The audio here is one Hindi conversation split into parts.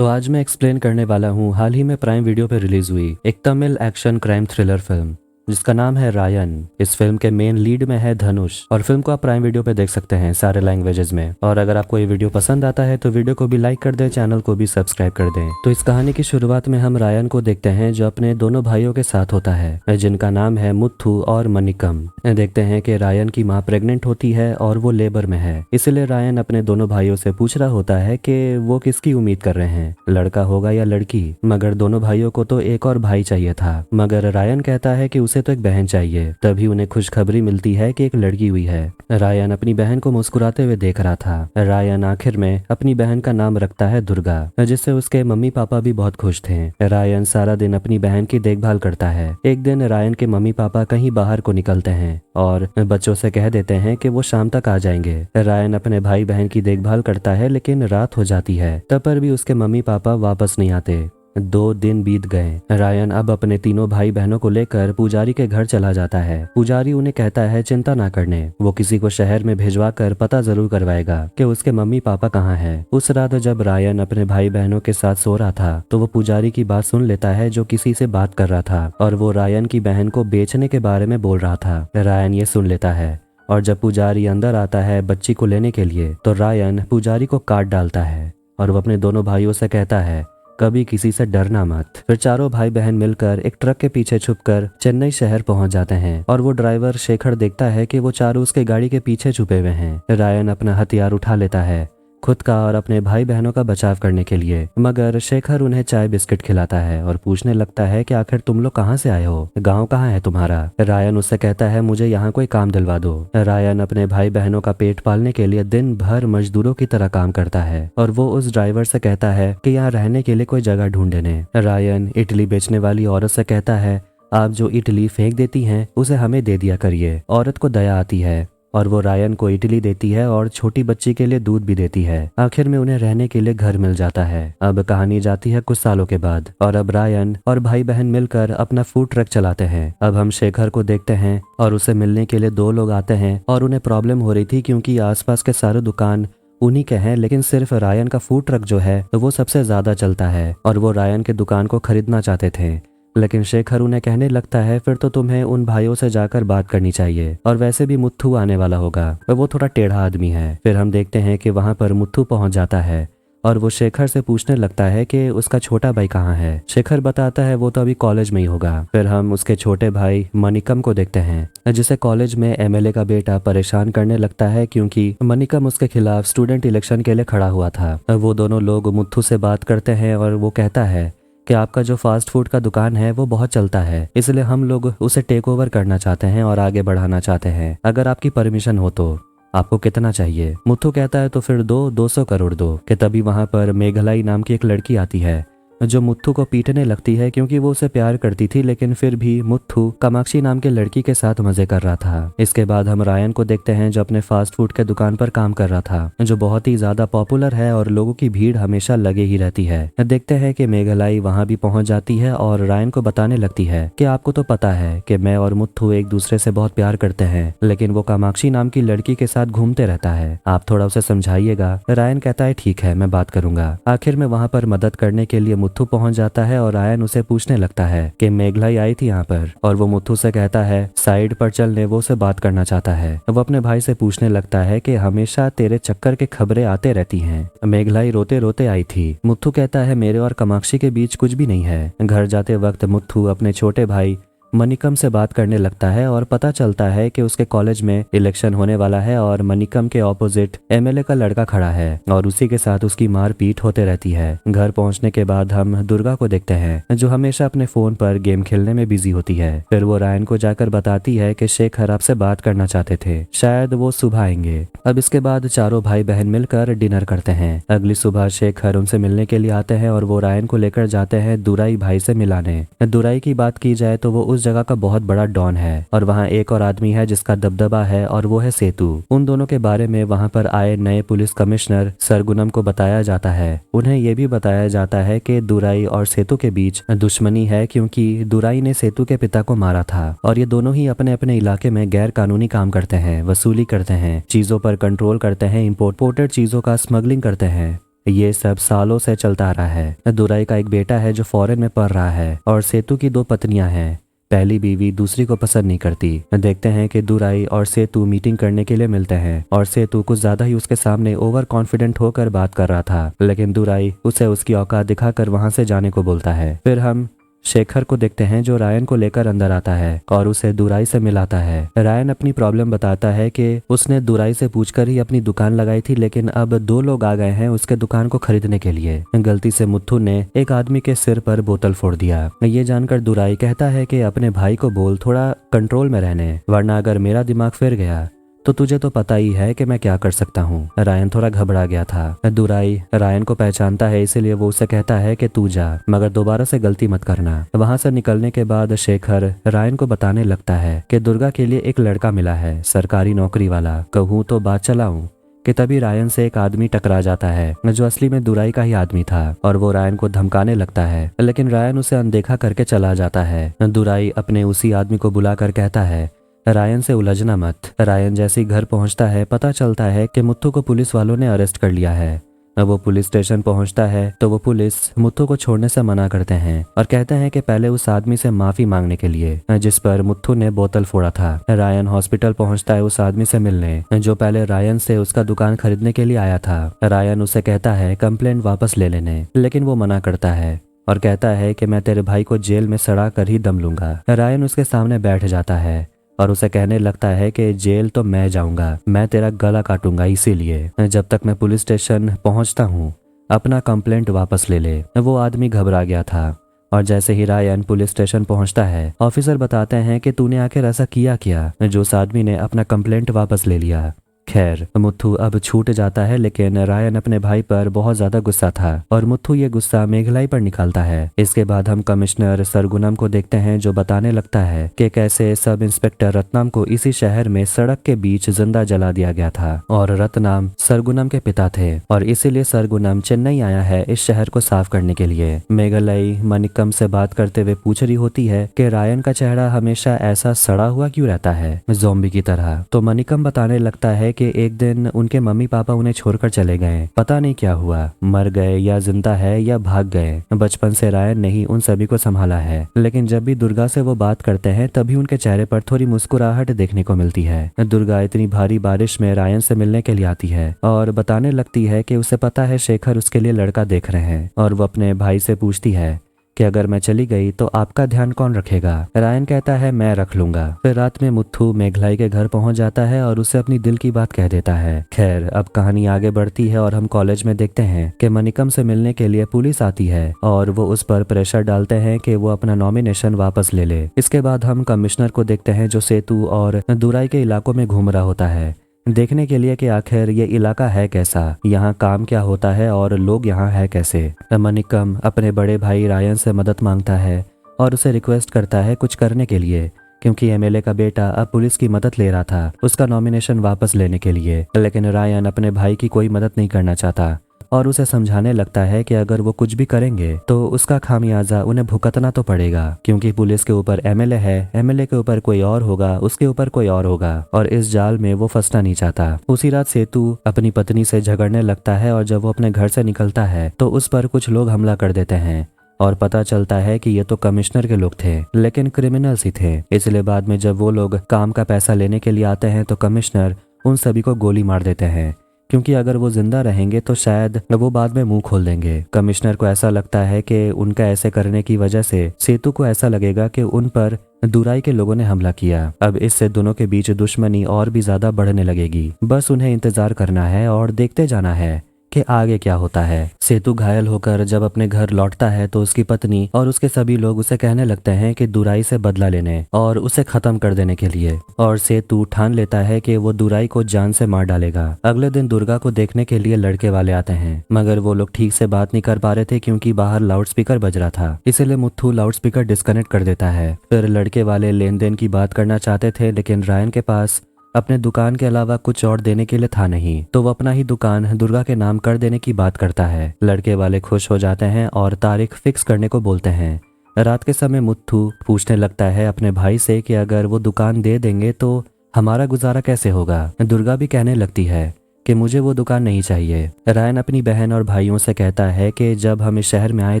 तो आज मैं एक्सप्लेन करने वाला हूँ हाल ही में प्राइम वीडियो पे रिलीज हुई एक Tamil action crime thriller film जिसका नाम है रायन। इस फिल्म के मेन लीड में है धनुष और फिल्म को आप प्राइम वीडियो पे देख सकते हैं सारे लैंग्वेजेस में। और अगर आपको ये वीडियो पसंद आता है तो वीडियो को भी लाइक कर दें, चैनल को भी सब्सक्राइब कर दें। तो इस कहानी की शुरुआत में हम रायन को देखते हैं जो अपने दोनों भाइयों के साथ होता है जिनका नाम है मुथु और मनिकम। देखते हैं कि रायन की माँ प्रेग्नेंट होती है और वो लेबर में है, इसलिए रायन अपने दोनों भाइयों से पूछ रहा होता है कि वो किसकी उम्मीद कर रहे हैं, लड़का होगा या लड़की। मगर दोनों भाइयों को तो एक और भाई चाहिए था, मगर रायन कहता है कि उसे तो एक बहन चाहिए। तभी उन्हें खुशखबरी मिलती है कि एक लड़की हुई है। रायन अपनी बहन को मुस्कुराते हुए देख रहा था। रायन आखिर में अपनी बहन का नाम रखता है दुर्गा, जिससे उसके मम्मी पापा भी बहुत खुश थे। रायन सारा दिन अपनी बहन की देखभाल करता है। एक दिन रायन के मम्मी पापा कहीं बाहर को निकलते हैं और बच्चों से कह देते हैं कि वो शाम तक आ जाएंगे। रायन अपने भाई बहन की देखभाल करता है, लेकिन रात हो जाती है तब पर भी उसके मम्मी पापा वापस नहीं आते। 2 दिन बीत गए। रायन अब अपने तीनों भाई बहनों को लेकर पुजारी के घर चला जाता है। पुजारी उन्हें कहता है चिंता ना करने, वो किसी को शहर में भिजवा कर पता जरूर करवाएगा कि उसके मम्मी पापा कहाँ हैं। उस रात जब रायन अपने भाई बहनों के साथ सो रहा था तो वो पुजारी की बात सुन लेता है जो किसी से बात कर रहा था और वो रायन की बहन को बेचने के बारे में बोल रहा था। रायन ये सुन लेता है और जब पुजारी अंदर आता है बच्ची को लेने के लिए तो रायन पुजारी को काट डालता है और वो अपने दोनों भाइयों से कहता है कभी किसी से डरना मत। फिर चारों भाई बहन मिलकर एक ट्रक के पीछे छुपकर चेन्नई शहर पहुंच जाते हैं और वो ड्राइवर शेखर देखता है कि वो चारों उसके गाड़ी के पीछे छुपे हुए हैं। रायन अपना हथियार उठा लेता है खुद का और अपने भाई बहनों का बचाव करने के लिए, मगर शेखर उन्हें चाय बिस्किट खिलाता है और पूछने लगता है कि आखिर तुम लोग कहाँ से आए हो, गांव कहाँ है तुम्हारा। रायन उससे कहता है मुझे यहाँ कोई काम दिलवा दो। रायन अपने भाई बहनों का पेट पालने के लिए दिन भर मजदूरों की तरह काम करता है और वो उस ड्राइवर से कहता है कि यहाँ रहने के लिए कोई जगह ढूंढ देने। रायन इडली बेचने वाली औरत से कहता है आप जो इडली फेंक देती हैं उसे हमें दे दिया करिए। औरत को दया आती है और वो रायन को इडली देती है और छोटी बच्ची के लिए दूध भी देती है। आखिर में उन्हें रहने के लिए घर मिल जाता है। अब कहानी जाती है कुछ सालों के बाद और अब रायन और भाई बहन मिलकर अपना फूड ट्रक चलाते हैं। अब हम शेखर को देखते हैं और उसे मिलने के लिए 2 लोग आते हैं और उन्हें प्रॉब्लम हो रही थी क्योंकि आसपास के सारे दुकान उन्हीं के हैं, लेकिन सिर्फ रायन का फूड ट्रक जो है वो सबसे ज्यादा चलता है और वो रायन के दुकान को खरीदना चाहते थे। लेकिन शेखर उन्हें कहने लगता है फिर तो तुम्हें उन भाइयों से जाकर बात करनी चाहिए और वैसे भी मुथु आने वाला होगा, वो थोड़ा टेढ़ा आदमी है। फिर हम देखते हैं कि वहां पर मुथु पहुंच जाता है और वो शेखर से पूछने लगता है कि उसका छोटा भाई कहाँ है। शेखर बताता है वो तो अभी कॉलेज में ही होगा। फिर हम उसके छोटे भाई मनिकम को देखते हैं जिसे कॉलेज में एमएलए का बेटा परेशान करने लगता है क्योंकि मनिकम उसके खिलाफ स्टूडेंट इलेक्शन के लिए खड़ा हुआ था। वो दोनों लोग मुथु से बात करते हैं और वो कहता है कि आपका जो फास्ट फूड का दुकान है वो बहुत चलता है, इसलिए हम लोग उसे टेक ओवर करना चाहते हैं और आगे बढ़ाना चाहते हैं। अगर आपकी परमिशन हो तो आपको कितना चाहिए। मुथु कहता है तो फिर 200 करोड़ दो। कि तभी वहां पर मेघलाई नाम की एक लड़की आती है जो मुथु को पीटने लगती है क्योंकि वो उसे प्यार करती थी, लेकिन फिर भी मुथु कामाक्षी नाम के लड़की के साथ मजे कर रहा था। इसके बाद हम रायन को देखते हैं जो अपने फास्ट फूड के दुकान पर काम कर रहा था, जो बहुत ही ज्यादा पॉपुलर है और लोगों की भीड़ हमेशा लगे ही रहती है। देखते हैं कि मेघलाई वहां भी पहुंच जाती है और रायन को बताने लगती है कि आपको तो पता है कि मैं और मुथु एक दूसरे से बहुत प्यार करते हैं, लेकिन वो कामाक्षी नाम की लड़की के साथ घूमते रहता है, आप थोड़ा उसे समझाइएगा। रायन कहता है ठीक है, मैं बात करूंगा। आखिर में वहां पर मदद करने के लिए मुथु पहुंच जाता है और रायन उसे पूछने लगता है कि मेघलाई आई थी यहाँ पर, और वो मुथु से कहता है साइड पर चलने वो से बात करना चाहता है। वो अपने भाई से पूछने लगता है कि हमेशा तेरे चक्कर के खबरें आते रहती हैं, मेघलाई रोते रोते आई थी। मुथु कहता है मेरे और कामाक्षी के बीच कुछ भी नहीं है। घर जाते वक्त मुथु अपने छोटे भाई मनिकम से बात करने लगता है और पता चलता है कि उसके कॉलेज में इलेक्शन होने वाला है और मनिकम के ऑपोजिट एमएलए का लड़का खड़ा है और उसी के साथ उसकी मारपीट होते रहती है। घर पहुंचने के बाद हम दुर्गा को देखते हैं जो हमेशा अपने फोन पर गेम खेलने में बिजी होती है। फिर वो रायन को जाकर बताती है कि शेखर आपसे बात करना चाहते थे, शायद वो सुबह आएंगे। अब इसके बाद चारों भाई बहन मिलकर डिनर करते हैं। अगली सुबह शेखर उनसे मिलने के लिए आते हैं और वो रायन को लेकर जाते हैं दुराई भाई से मिलाने। दुराई की बात की जाए तो वो उस जगह का बहुत बड़ा डॉन है और वहाँ एक और आदमी है जिसका दबदबा है और वो है सेतु। उन दोनों के बारे में वहाँ पर आए नए पुलिस कमिश्नर सरगुनम को बताया जाता है। उन्हें ये भी बताया जाता है कि दुराई और सेतु के बीच दुश्मनी है क्योंकि दुराई ने सेतु के पिता को मारा था और ये दोनों ही अपने अपने इलाके में गैर कानूनी काम करते हैं, वसूली करते हैं, चीजों पर कंट्रोल करते हैं, इम्पोर्टेड चीजों का स्मगलिंग करते हैं। ये सब सालों से चलता आ रहा है। दुराई का एक बेटा है जो फॉरेन में पढ़ रहा है और सेतु की 2 पत्नियां हैं। पहली बीवी दूसरी को पसंद नहीं करती। देखते हैं कि दुराई और सेतु मीटिंग करने के लिए मिलते हैं और सेतु कुछ ज्यादा ही उसके सामने ओवर कॉन्फिडेंट होकर बात कर रहा था, लेकिन दुराई उसे उसकी औकात दिखाकर वहां से जाने को बोलता है। फिर हम शेखर को देखते हैं जो रायन को लेकर अंदर आता है और उसे दुराई से मिलाता है। रायन अपनी प्रॉब्लम बताता है कि उसने दुराई से पूछकर ही अपनी दुकान लगाई थी, लेकिन अब 2 लोग आ गए हैं उसके दुकान को खरीदने के लिए। गलती से मुत्थू ने एक आदमी के सिर पर बोतल फोड़ दिया। ये जानकर दुराई कहता है कि अपने भाई को बोल थोड़ा कंट्रोल में रहने, वरना अगर मेरा दिमाग फिर गया तो तुझे तो पता ही है कि मैं क्या कर सकता हूँ। रायन थोड़ा घबरा गया था। दुराई रायन को पहचानता है, इसीलिए वो उसे कहता है कि तू जा, मगर दोबारा से गलती मत करना। वहां से निकलने के बाद शेखर रायन को बताने लगता है कि दुर्गा के लिए एक लड़का मिला है, सरकारी नौकरी वाला, कहूँ तो बात चलाऊं कि तभी रायन से एक आदमी टकरा जाता है जो असली में दुराई का ही आदमी था और वो रायन को धमकाने लगता है, लेकिन रायन उसे अनदेखा करके चला जाता है। दुराई अपने उसी आदमी को बुलाकर कहता है रायन से उलझना मत। रायन जैसे ही घर पहुंचता है पता चलता है कि मुत्थू को पुलिस वालों ने अरेस्ट कर लिया है। वो पुलिस स्टेशन पहुंचता है तो वो पुलिस मुत्थू को छोड़ने से मना करते हैं और कहते हैं कि पहले उस आदमी से माफी मांगने के लिए जिस पर मुत्थू ने बोतल फोड़ा था। रायन हॉस्पिटल पहुंचता है उस आदमी से मिलने जो पहले रायन से उसका दुकान खरीदने के लिए आया था। रायन उसे कहता है कंप्लेंट वापस ले लेने, लेकिन वो मना करता है और कहता है कि मैं तेरे भाई को जेल में सड़ा कर ही दम लूंगा। रायन उसके सामने बैठ जाता है और उसे कहने लगता है कि जेल तो मैं जाऊंगा, मैं तेरा गला काटूंगा, इसीलिए जब तक मैं पुलिस स्टेशन पहुंचता हूं अपना कंप्लेंट वापस ले ले। वो आदमी घबरा गया था और जैसे ही रायन पुलिस स्टेशन पहुंचता है ऑफिसर बताते हैं कि तूने आखिर ऐसा किया क्या जो उस आदमी ने अपना कंप्लेंट वापस ले लिया। खैर मुत्थू अब छूट जाता है, लेकिन रायन अपने भाई पर बहुत ज्यादा गुस्सा था और मुत्थू ये गुस्सा मेघलाई पर निकालता है। इसके बाद हम कमिश्नर सरगुनम को देखते हैं जो बताने लगता है कि कैसे सब इंस्पेक्टर रत्नाम को इसी शहर में सड़क के बीच जिंदा जला दिया गया था और रत्नाम सरगुनम के पिता थे और इसीलिए सरगुनम चेन्नई आया है इस शहर को साफ करने के लिए। मेघलाई मनिकम से बात करते हुए पूछ रही होती है कि रायन का चेहरा हमेशा ऐसा सड़ा हुआ क्यों रहता है, ज़ॉम्बी की तरह। तो मनिकम बताने लगता है कि एक दिन उनके मम्मी पापा उन्हें छोड़कर चले गए, पता नहीं क्या हुआ, मर गए या जिंदा है या भाग गए। बचपन से रायन ने ही उन सभी को संभाला है, लेकिन जब भी दुर्गा से वो बात करते हैं तभी उनके चेहरे पर थोड़ी मुस्कुराहट देखने को मिलती है। दुर्गा इतनी भारी बारिश में रायन से मिलने के लिए आती है और बताने लगती है कि उसे पता है शेखर उसके लिए लड़का देख रहे हैं और वो अपने भाई से पूछती है कि अगर मैं चली गई तो आपका ध्यान कौन रखेगा। रायन कहता है मैं रख लूंगा। फिर रात में मुत्थू मेघलाई के घर पहुंच जाता है और उसे अपनी दिल की बात कह देता है। खैर अब कहानी आगे बढ़ती है और हम कॉलेज में देखते हैं कि मनिकम से मिलने के लिए पुलिस आती है और वो उस पर प्रेशर डालते हैं कि वो अपना नॉमिनेशन वापस ले ले। इसके बाद हम कमिश्नर को देखते हैं जो सेतु और दुराई के इलाकों में घूम रहा होता है देखने के लिए कि आखिर ये इलाका है कैसा, यहाँ काम क्या होता है और लोग यहाँ है कैसे। मनिकम अपने बड़े भाई रायन से मदद मांगता है और उसे रिक्वेस्ट करता है कुछ करने के लिए, क्योंकि एमएलए का बेटा अब पुलिस की मदद ले रहा था उसका नॉमिनेशन वापस लेने के लिए। लेकिन रायन अपने भाई की कोई मदद नहीं करना चाहता और उसे समझाने लगता है कि अगर वो कुछ भी करेंगे तो उसका खामियाजा उन्हें भुगतना तो पड़ेगा, क्योंकि पुलिस के ऊपर एमएलए है, एमएलए के ऊपर कोई और होगा, उसके ऊपर कोई और होगा और इस जाल में वो फंसना नहीं चाहता। उसी रात सेतु अपनी पत्नी से झगड़ने लगता है और जब वो अपने घर से निकलता है तो उस पर कुछ लोग हमला कर देते हैं और पता चलता है कि ये तो कमिश्नर के लोग थे, लेकिन क्रिमिनल्स ही थे। इसलिए बाद में जब वो लोग काम का पैसा लेने के लिए आते हैं तो कमिश्नर उन सभी को गोली मार देते हैं, क्योंकि अगर वो जिंदा रहेंगे तो शायद वो बाद में मुंह खोल देंगे। कमिश्नर को ऐसा लगता है कि उनका ऐसे करने की वजह से सेतु को ऐसा लगेगा कि उन पर दुराई के लोगों ने हमला किया। अब इससे दोनों के बीच दुश्मनी और भी ज्यादा बढ़ने लगेगी। बस उन्हें इंतजार करना है और देखते जाना है कि आगे क्या होता है। सेतु घायल होकर जब अपने घर लौटता है तो उसकी पत्नी और उसके सभी लोग उसे कहने लगते हैं कि दुराई से बदला लेने और उसे खत्म कर देने के लिए, और सेतु ठान लेता है कि वो दुराई को जान से मार डालेगा। अगले दिन दुर्गा को देखने के लिए लड़के वाले आते हैं, मगर वो लोग ठीक से बात नहीं कर पा रहे थे क्योंकि बाहर लाउड स्पीकर बज रहा था, इसीलिए मुत्थू लाउड स्पीकर डिस्कनेक्ट कर देता है। फिर लड़के वाले लेन देन की बात करना चाहते थे, लेकिन रायन के पास अपने दुकान के अलावा कुछ और देने के लिए था नहीं, तो वो अपना ही दुकान दुर्गा के नाम कर देने की बात करता है। लड़के वाले खुश हो जाते हैं और तारीख फिक्स करने को बोलते हैं। रात के समय मुत्थू पूछने लगता है अपने भाई से कि अगर वो दुकान दे देंगे तो हमारा गुजारा कैसे होगा। दुर्गा भी कहने लगती है कि मुझे वो दुकान नहीं चाहिए। रायन अपनी बहन और भाइयों से कहता है कि जब हम इस शहर में आए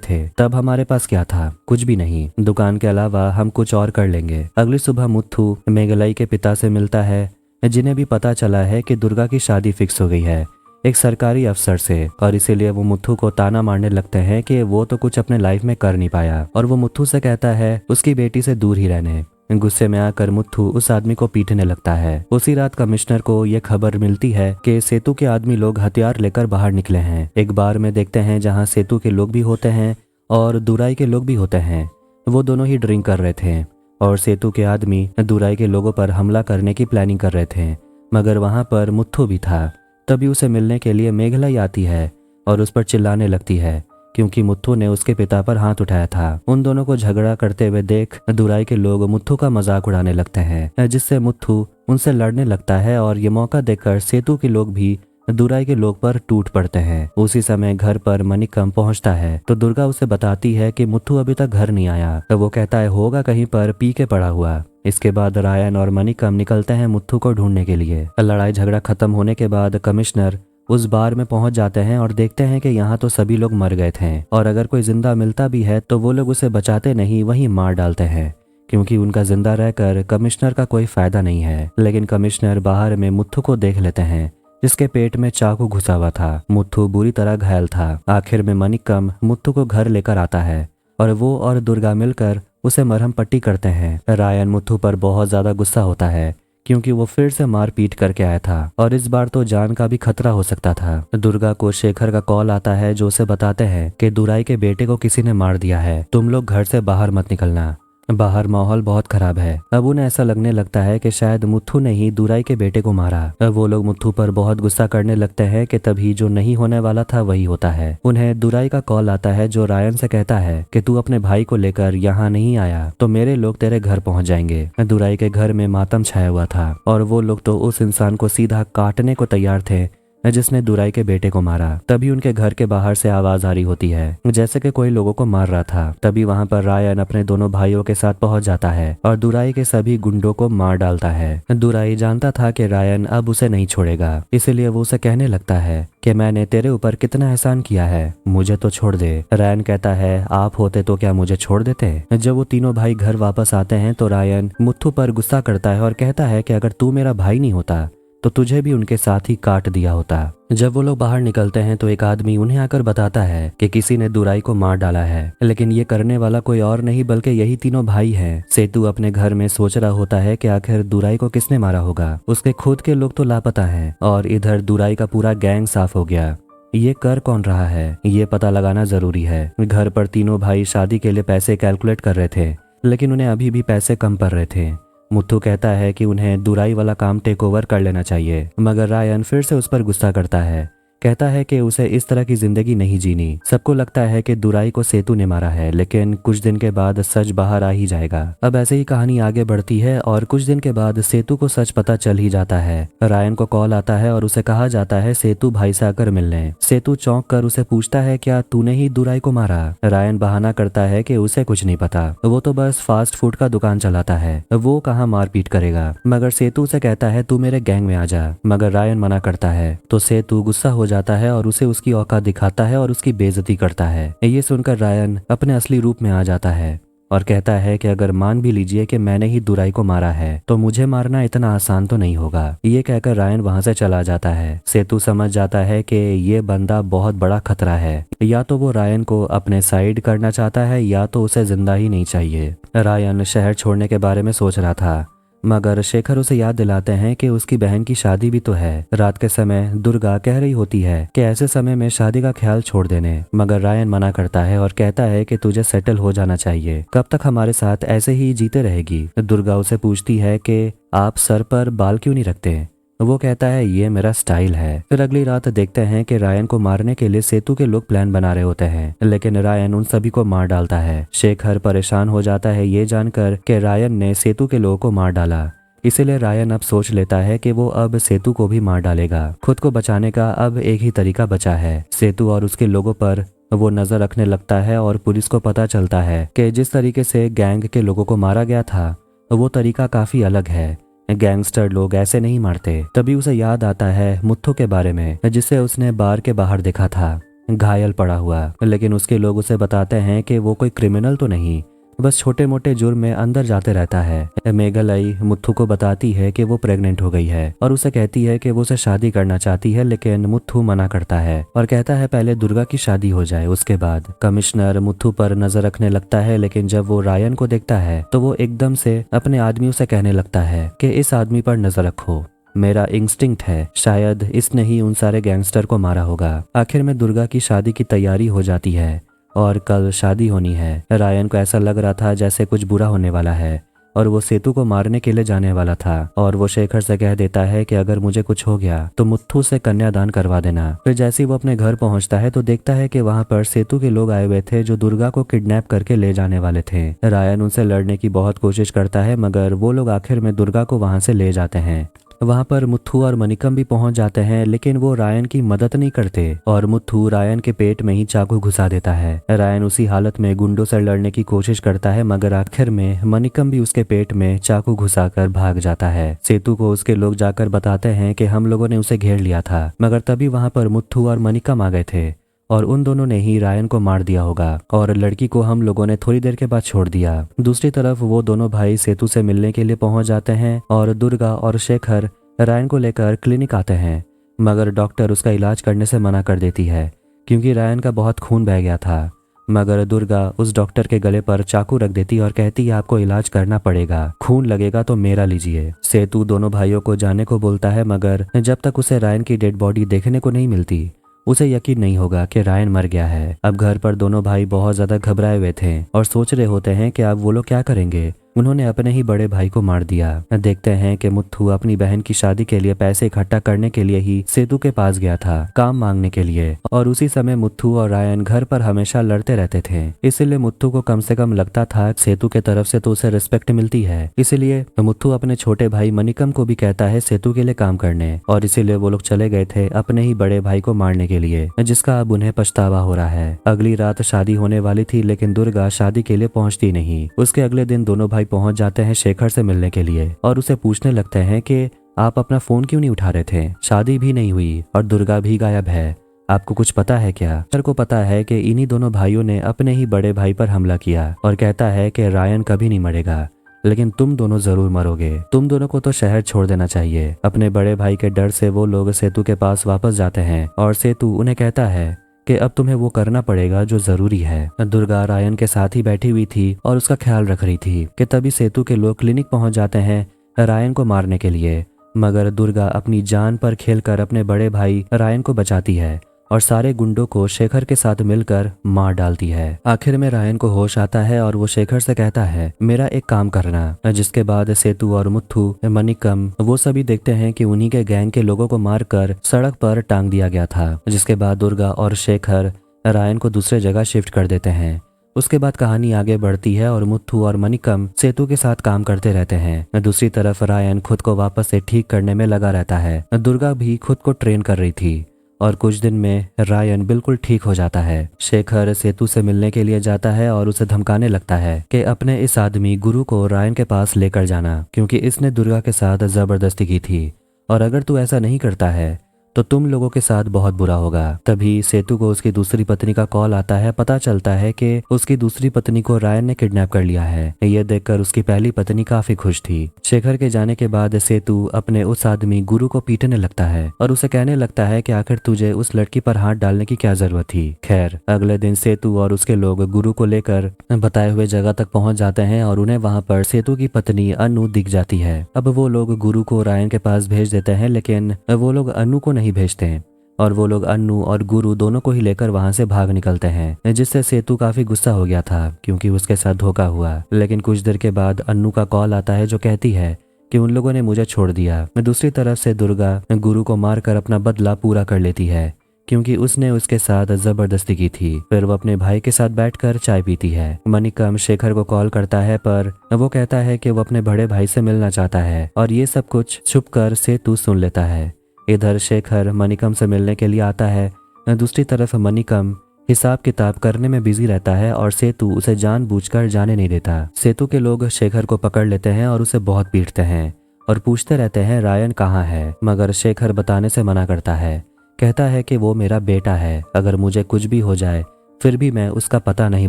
थे तब हमारे पास क्या था, कुछ भी नहीं। दुकान के अलावा हम कुछ और कर लेंगे। अगली सुबह मुथु मेघलाई के पिता से मिलता है, जिन्हें भी पता चला है कि दुर्गा की शादी फिक्स हो गई है एक सरकारी अफसर से, और इसीलिए वो मुथु को ताना मारने लगते हैं कि वो तो कुछ अपने लाइफ में कर नहीं पाया, और वो मुथु से कहता है उसकी बेटी से दूर ही रहने। गुस्से में आकर मुथु उस आदमी को पीटने लगता है। उसी रात कमिश्नर को ये खबर मिलती है कि सेतु के आदमी लोग हथियार लेकर बाहर निकले हैं। एक बार में देखते हैं जहाँ सेतु के लोग भी होते हैं और दुराई के लोग भी होते हैं। वो दोनों ही ड्रिंक कर रहे थे और सेतु के आदमी दुराई के लोगों पर हमला करने की प्लानिंग कर रहे थे, मगर वहां पर मुथु भी था। तभी उसे मिलने के लिए मेघलाई आती है और उस पर चिल्लाने लगती है क्योंकि मुथु ने उसके पिता पर हाथ उठाया था। उन दोनों को झगड़ा करते हुए देख दुराई के लोग मुथु का मजाक उड़ाने लगते हैं, जिससे मुथु उनसे लड़ने लगता है और ये मौका देखकर सेतु के लोग भी दुराई के लोग पर टूट पड़ते हैं। उसी समय घर पर मणिकम पहुंचता है तो दुर्गा उसे बताती है कि मुथु अभी तक घर नहीं आया। तो वो कहता है होगा कहीं पर पी के पड़ा हुआ। इसके बाद रायन और मणिकम निकलते हैं मुथु को ढूंढने के लिए। लड़ाई झगड़ा खत्म होने के बाद कमिश्नर उस बार में पहुंच जाते हैं और देखते हैं कि यहाँ तो सभी लोग मर गए थे और अगर कोई जिंदा मिलता भी है तो वो लोग उसे बचाते नहीं, वहीं मार डालते हैं क्योंकि उनका जिंदा रहकर कमिश्नर का कोई फायदा नहीं है। लेकिन कमिश्नर बाहर में मुथु को देख लेते हैं जिसके पेट में चाकू घुसा हुआ था। मुथु बुरी तरह घायल था। आखिर में मणिकम मुथु को घर लेकर आता है और वो और दुर्गा मिलकर उसे मरहम पट्टी करते हैं। रायन मुथु पर बहुत ज्यादा गुस्सा होता है क्योंकि वो फिर से मार पीट करके आया था और इस बार तो जान का भी खतरा हो सकता था। दुर्गा को शेखर का कॉल आता है जो उसे बताते हैं कि दुराई के बेटे को किसी ने मार दिया है, तुम लोग घर से बाहर मत निकलना, बाहर माहौल बहुत खराब है। अब उन्हें ऐसा लगने लगता है कि शायद मुथु ने ही दुराई के बेटे को मारा। अब वो लोग मुथु पर बहुत गुस्सा करने लगते हैं कि तभी जो नहीं होने वाला था वही होता है। उन्हें दुराई का कॉल आता है जो रायन से कहता है कि तू अपने भाई को लेकर यहाँ नहीं आया तो मेरे लोग तेरे घर पहुंच जाएंगे। दुराई के घर में मातम छाया हुआ था और वो लोग तो उस इंसान को सीधा काटने को तैयार थे जिसने दुराई के बेटे को मारा। तभी उनके घर के बाहर से आवाज आ रही होती है जैसे कि कोई लोगों को मार रहा था। तभी वहां पर रायन अपने दोनों भाइयों के साथ पहुंच जाता है और दुराई के सभी गुंडों को मार डालता है। दुराई जानता था कि रायन अब उसे नहीं छोड़ेगा, इसलिए वो उसे कहने लगता है कि मैंने तेरे ऊपर कितना एहसान किया है, मुझे तो छोड़ दे। रायन कहता है आप होते तो क्या मुझे छोड़ देते। जब वो तीनों भाई घर वापस आते हैं तो रायन मुथु पर गुस्सा करता है और कहता है कि अगर तू मेरा भाई नहीं होता तो तुझे भी उनके साथ ही काट दिया होता। जब वो लोग बाहर निकलते हैं तो एक आदमी उन्हें आकर बताता है कि किसी ने दुराई को मार डाला है, लेकिन ये करने वाला कोई और नहीं बल्कि यही तीनों भाई हैं। सेतु अपने घर में सोच रहा होता है कि आखिर दुराई को किसने मारा होगा। उसके खुद के लोग तो लापता हैं और इधर दुराई का पूरा गैंग साफ हो गया। ये कर कौन रहा है ये पता लगाना जरूरी है। घर पर तीनों भाई शादी के लिए पैसे कैलकुलेट कर रहे थे लेकिन उन्हें अभी भी पैसे कम पड़ रहे थे। मुथु कहता है कि उन्हें दुराई वाला काम टेक ओवर कर लेना चाहिए, मगर रायन फिर से उस पर गुस्सा करता है। कहता है कि उसे इस तरह की जिंदगी नहीं जीनी। सबको लगता है कि दुराई को सेतु ने मारा है, लेकिन कुछ दिन के बाद सच बाहर आ ही जाएगा। अब ऐसे ही कहानी आगे बढ़ती है और कुछ दिन के बाद सेतु को सच पता चल ही जाता है। रायन को कॉल आता है और उसे कहा जाता है सेतु भाई से आकर मिलने। सेतु चौंक कर उसे पूछता है क्या तूने ही दुराई को मारा। रायन बहाना करता है कि उसे कुछ नहीं पता, वो तो बस फास्ट फूड का दुकान चलाता है, वो कहाँ मारपीट करेगा। मगर सेतु से कहता है तू मेरे गैंग में आ जा, मगर रायन मना करता है तो सेतु गुस्सा हो जाता है और उसे उसकी औकात दिखाता है और उसकी बेइज्जती करता है। ये सुनकर रायन अपने असली रूप में आ जाता है और कहता है कि अगर मान भी लीजिए कि मैंने ही दुराई को मारा है तो मुझे मारना इतना आसान तो नहीं होगा। ये कहकर रायन वहां से चला जाता है। सेतु समझ जाता है कि ये बंदा बहुत बड़ा खतरा है, या तो वो रायन को अपने साइड करना चाहता है या तो उसे जिंदा ही नहीं चाहिए। रायन शहर छोड़ने के बारे में सोच रहा था मगर शेखर उसे याद दिलाते हैं कि उसकी बहन की शादी भी तो है। रात के समय दुर्गा कह रही होती है कि ऐसे समय में शादी का ख्याल छोड़ देने, मगर रायन मना करता है और कहता है कि तुझे सेटल हो जाना चाहिए, कब तक हमारे साथ ऐसे ही जीते रहेगी। दुर्गा उसे पूछती है कि आप सर पर बाल क्यों नहीं रखते। वो कहता है ये मेरा स्टाइल है। फिर अगली रात देखते हैं कि रायन को मारने के लिए सेतु के लोग प्लान बना रहे होते हैं, लेकिन रायन उन सभी को मार डालता है। शेखर परेशान हो जाता है ये जानकर कि रायन ने सेतु के लोगों को मार डाला। इसीलिए रायन अब सोच लेता है कि वो अब सेतु को भी मार डालेगा। खुद को बचाने का अब एक ही तरीका बचा है, सेतु और उसके लोगों पर वो नजर रखने लगता है और पुलिस को पता चलता है कि जिस तरीके से गैंग के लोगों को मारा गया था वो तरीका काफी अलग है। गैंगस्टर लोग ऐसे नहीं मारते। तभी उसे याद आता है मुत्थू के बारे में, जिसे उसने बार के बाहर देखा था घायल पड़ा हुआ। लेकिन उसके लोग उसे बताते हैं कि वो कोई क्रिमिनल तो नहीं, बस छोटे मोटे जुर्म में अंदर जाते रहता है। मेघालय मुत्थू को बताती है कि वो प्रेग्नेंट हो गई है और उसे कहती है कि वो उसे शादी करना चाहती है, लेकिन मुत्थू मना करता है और कहता है पहले दुर्गा की शादी हो जाए उसके बाद। कमिश्नर मुत्थू पर नजर रखने लगता है, लेकिन जब वो रायन को देखता है तो वो एकदम से अपने आदमियों से कहने लगता है कि इस आदमी पर नजर रखो, मेरा इंस्टिंक्ट है, शायद इसने ही उन सारे गैंगस्टर को मारा होगा। आखिर में दुर्गा की शादी की तैयारी हो जाती है और कल शादी होनी है। रायन को ऐसा लग रहा था जैसे कुछ बुरा होने वाला है और वो सेतु को मारने के लिए जाने वाला था और वो शेखर से कह देता है कि अगर मुझे कुछ हो गया तो मुत्थू से कन्यादान करवा देना। फिर जैसे ही वो अपने घर पहुंचता है तो देखता है कि वहां पर सेतु के लोग आए हुए थे जो दुर्गा को किडनैप करके ले जाने वाले थे। रायन उनसे लड़ने की बहुत कोशिश करता है, मगर वो लोग आखिर में दुर्गा को वहां से ले जाते हैं। वहां पर मुत्थू और मनिकम भी पहुंच जाते हैं, लेकिन वो रायन की मदद नहीं करते और मुत्थू रायन के पेट में ही चाकू घुसा देता है। रायन उसी हालत में गुंडों से लड़ने की कोशिश करता है, मगर आखिर में मनिकम भी उसके पेट में चाकू घुसाकर भाग जाता है। सेतु को उसके लोग जाकर बताते हैं कि हम लोगों ने उसे घेर लिया था, मगर तभी वहां पर मुत्थू और मनिकम आ गए थे और उन दोनों ने ही रायन को मार दिया होगा और लड़की को हम लोगों ने थोड़ी देर के बाद छोड़ दिया। दूसरी तरफ वो दोनों भाई सेतु से मिलने के लिए पहुंच जाते हैं और दुर्गा और शेखर रायन को लेकर क्लिनिक आते हैं, मगर डॉक्टर उसका इलाज करने से मना कर देती है क्योंकि रायन का बहुत खून बह गया था। मगर दुर्गा उस डॉक्टर के गले पर चाकू रख देती और कहती है आपको इलाज करना पड़ेगा, खून लगेगा तो मेरा लीजिए। सेतु दोनों भाइयों को जाने को बोलता है, मगर जब तक उसे रायन की डेड बॉडी देखने को नहीं मिलती उसे यकीन नहीं होगा कि रायन मर गया है। अब घर पर दोनों भाई बहुत ज्यादा घबराए हुए थे और सोच रहे होते हैं कि अब वो लोग क्या करेंगे। उन्होंने अपने ही बड़े भाई को मार दिया। देखते हैं कि मुत्थू अपनी बहन की शादी के लिए पैसे इकट्ठा करने के लिए ही सेतु के पास गया था काम मांगने के लिए, और उसी समय मुत्थू और रायन घर पर हमेशा लड़ते रहते थे। इसीलिए मुत्थू को कम से कम लगता था सेतु के तरफ से तो उसे रिस्पेक्ट मिलती है। इसीलिए मुत्थू अपने छोटे भाई मनिकम को भी कहता है सेतु के लिए काम करने, और इसीलिए वो लोग चले गए थे अपने ही बड़े भाई को मारने के लिए, जिसका अब उन्हें पछतावा हो रहा है। अगली रात शादी होने वाली थी, लेकिन दुर्गा शादी के लिए पहुंचती नहीं। उसके अगले दिन दोनों भाई पहुंच जाते हैं शेखर से मिलने के लिए और उसे पूछने लगते हैं कि आप अपना फोन क्यों नहीं उठा रहे थे, शादी भी नहीं हुई और दुर्गा भी गायब है, आपको कुछ पता है क्या? सर को पता है कि इन्हीं दोनों भाइयों ने अपने ही बड़े भाई पर हमला किया और कहता है कि रायन कभी नहीं मरेगा, लेकिन तुम दोनों जरूर मरोगे। तुम दोनों को तो शहर छोड़ देना चाहिए। अपने बड़े भाई के डर से वो लोग सेतु के पास वापस जाते हैं और सेतु उन्हें कहता है कि अब तुम्हें वो करना पड़ेगा जो जरूरी है। दुर्गा रायन के साथ ही बैठी हुई थी और उसका ख्याल रख रही थी कि तभी सेतु के लोग क्लिनिक पहुंच जाते हैं रायन को मारने के लिए, मगर दुर्गा अपनी जान पर खेलकर अपने बड़े भाई रायन को बचाती है और सारे गुंडों को शेखर के साथ मिलकर मार डालती है। आखिर में रायन को होश आता है और वो शेखर से कहता है मेरा एक काम करना, जिसके बाद सेतु और मुत्थू मनिकम वो सभी देखते हैं कि उन्हीं के गैंग के लोगों को मारकर सड़क पर टांग दिया गया था। जिसके बाद दुर्गा और शेखर रायन को दूसरे जगह शिफ्ट कर देते हैं। उसके बाद कहानी आगे बढ़ती है और मुत्थू और मनिकम सेतु के साथ काम करते रहते हैं। दूसरी तरफ रायन खुद को वापस से ठीक करने में लगा रहता है। दुर्गा भी खुद को ट्रेन कर रही थी और कुछ दिन में रायन बिल्कुल ठीक हो जाता है। शेखर सेतु से मिलने के लिए जाता है और उसे धमकाने लगता है कि अपने इस आदमी गुरु को रायन के पास लेकर जाना, क्योंकि इसने दुर्गा के साथ जबरदस्ती की थी और अगर तू ऐसा नहीं करता है तो तुम लोगों के साथ बहुत बुरा होगा। तभी सेतु को उसकी दूसरी पत्नी का कॉल आता है। पता चलता है कि उसकी दूसरी पत्नी को रायन ने किडनैप कर लिया है। यह देखकर उसकी पहली पत्नी काफी खुश थी। शेखर के जाने के बाद सेतु अपने उस आदमी गुरु को पीटने लगता है और उसे कहने लगता है कि आखिर तुझे उस लड़की पर हाथ डालने की क्या जरूरत थी। खैर अगले दिन सेतु और उसके लोग गुरु को लेकर बताए हुए जगह तक पहुंच जाते हैं और उन्हें वहां पर सेतु की पत्नी अनु दिख जाती है। अब वो लोग गुरु को रायन के पास भेज देते हैं, लेकिन वो लोग अनु को नहीं भेजते हैं और वो लोग अन्नू और गुरु दोनों को ही लेकर वहां से भाग निकलते हैं, जिससे सेतु काफी गुस्सा हो गया था क्योंकि उसके साथ धोखा हुआ। लेकिन कुछ देर के बाद अन्नू का कॉल आता है जो कहती है कि उन लोगों ने मुझे छोड़ दिया। दूसरी तरफ से दुर्गा गुरु को मारकर अपना बदला पूरा कर लेती है क्योंकि उसने उसके साथ जबरदस्ती की थी। फिर वो अपने भाई के साथ बैठकर चाय पीती है। मनिकम शेखर को कॉल करता है, पर वो कहता है कि वो अपने बड़े भाई से मिलना चाहता है और ये सब कुछ छुपकर सेतु सुन लेता है। इधर शेखर मनिकम से मिलने के लिए आता है। दूसरी तरफ मनिकम हिसाब किताब करने में बिजी रहता है और सेतु उसे जानबूझकर जाने नहीं देता। सेतु के लोग शेखर को पकड़ लेते हैं और उसे बहुत पीटते हैं और पूछते रहते हैं रायन कहाँ है, मगर शेखर बताने से मना करता है। कहता है कि वो मेरा बेटा है, अगर मुझे कुछ भी हो जाए फिर भी मैं उसका पता नहीं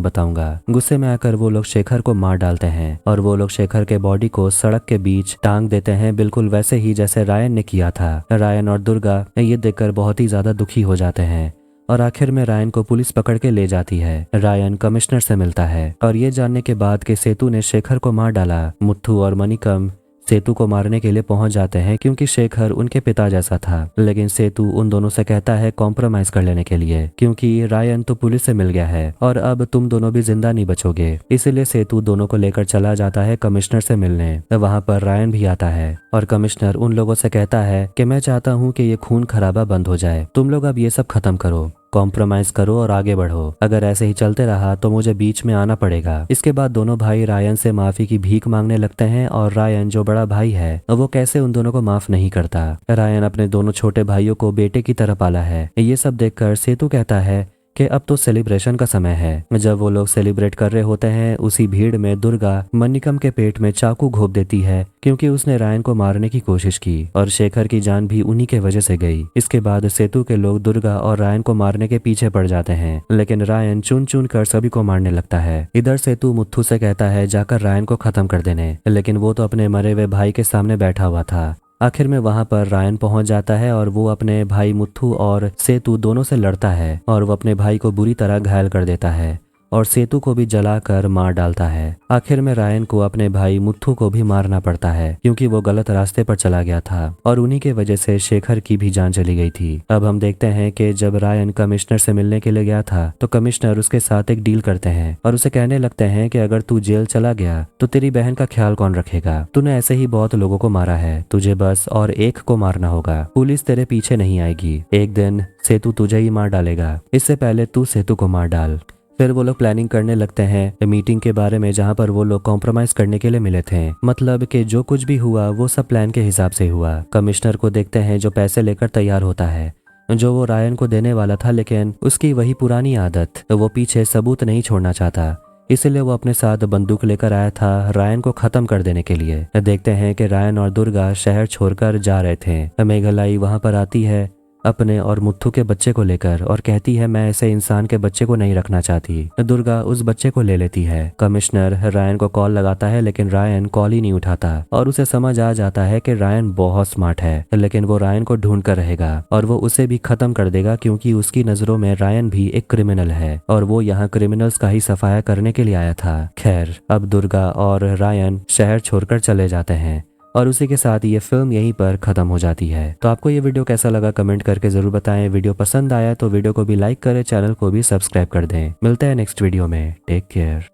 बताऊंगा। गुस्से में आकर वो लोग शेखर को मार डालते हैं और वो लोग शेखर के बॉडी को सड़क के बीच टांग देते हैं, बिल्कुल वैसे ही जैसे रायन ने किया था। रायन और दुर्गा ये देखकर बहुत ही ज्यादा दुखी हो जाते हैं और आखिर में रायन को पुलिस पकड़ के ले जाती है। रायन कमिश्नर से मिलता है और ये जानने के बाद कि सेतु ने शेखर को मार डाला, मुत्थु और मणिकम सेतु को मारने के लिए पहुंच जाते हैं क्योंकि शेखर उनके पिता जैसा था। लेकिन सेतु उन दोनों से कहता है कॉम्प्रोमाइज कर लेने के लिए, क्योंकि रायन तो पुलिस से मिल गया है और अब तुम दोनों भी जिंदा नहीं बचोगे। इसलिए सेतु दोनों को लेकर चला जाता है कमिश्नर से मिलने। वहां पर रायन भी आता है और कमिश्नर उन लोगों से कहता है कि मैं चाहता हूँ कि ये खून खराबा बंद हो जाए, तुम लोग अब ये सब खत्म करो, कॉम्प्रोमाइज करो और आगे बढ़ो। अगर ऐसे ही चलते रहा तो मुझे बीच में आना पड़ेगा। इसके बाद दोनों भाई रायन से माफी की भीख मांगने लगते हैं और रायन जो बड़ा भाई है वो कैसे उन दोनों को माफ नहीं करता। रायन अपने दोनों छोटे भाइयों को बेटे की तरह पाला है। ये सब देखकर सेतु कहता है कि अब तो सेलिब्रेशन का समय है। जब वो लोग सेलिब्रेट कर रहे होते हैं उसी भीड़ में दुर्गा मणिकम के पेट में चाकू घोंप देती है क्योंकि उसने रायन को मारने की कोशिश की और शेखर की जान भी उन्हीं के वजह से गई। इसके बाद सेतु के लोग दुर्गा और रायन को मारने के पीछे पड़ जाते हैं, लेकिन रायन चुन चुन कर सभी को मारने लगता है। इधर सेतु मुत्थु से कहता है जाकर रायन को खत्म कर देने, लेकिन वो तो अपने मरे हुए भाई के सामने बैठा हुआ था। आखिर में वहां पर रायन पहुंच जाता है और वो अपने भाई मुत्थु और सेतु दोनों से लड़ता है और वो अपने भाई को बुरी तरह घायल कर देता है और सेतु को भी जलाकर मार डालता है। आखिर में रायन को अपने भाई मुत्थु को भी मारना पड़ता है क्योंकि वो गलत रास्ते पर चला गया था और उन्हीं के वजह से शेखर की भी जान चली गई थी। अब हम देखते हैं कि जब रायन कमिश्नर से मिलने के लिए गया था तो कमिश्नर उसके साथ एक डील करते हैं और उसे कहने लगते हैं कि अगर तू जेल चला गया तो तेरी बहन का ख्याल कौन रखेगा। तूने ऐसे ही बहुत लोगों को मारा है, तुझे बस और एक को मारना होगा। पुलिस तेरे पीछे नहीं आएगी, एक दिन सेतु तुझे ही मार डालेगा, इससे पहले तू सेतु को मार डाल। फिर वो लोग प्लानिंग करने लगते हैं मीटिंग के बारे में जहाँ पर वो लोग कॉम्प्रोमाइज करने के लिए मिले थे। मतलब कि जो कुछ भी हुआ वो सब प्लान के हिसाब से हुआ। कमिश्नर को देखते हैं जो पैसे लेकर तैयार होता है जो वो रायन को देने वाला था, लेकिन उसकी वही पुरानी आदत, वो पीछे सबूत नहीं छोड़ना चाहता, इसलिए वो अपने साथ बंदूक लेकर आया था रायन को खत्म कर देने के लिए। देखते हैं कि रायन और दुर्गा शहर छोड़कर जा रहे थे। मेघलाई वहां पर आती है अपने और मुत्थु के बच्चे को लेकर और कहती है मैं ऐसे इंसान के बच्चे को नहीं रखना चाहती। दुर्गा उस बच्चे को ले लेती है। कमिश्नर रायन को कॉल लगाता है लेकिन रायन कॉल ही नहीं उठाता और उसे समझ आ जाता है कि रायन बहुत स्मार्ट है, लेकिन वो रायन को ढूंढ कर रहेगा और वो उसे भी खत्म कर देगा क्योंकि उसकी नजरों में रायन भी एक क्रिमिनल है और वो यहाँ क्रिमिनल्स का ही सफाया करने के लिए आया था। खैर, अब दुर्गा और रायन शहर छोड़कर चले जाते हैं और उसी के साथ ये फिल्म यहीं पर खत्म हो जाती है। तो आपको ये वीडियो कैसा लगा कमेंट करके जरूर बताएं। वीडियो पसंद आया तो वीडियो को भी लाइक करें, चैनल को भी सब्सक्राइब कर दें। मिलते हैं नेक्स्ट वीडियो में। Take care.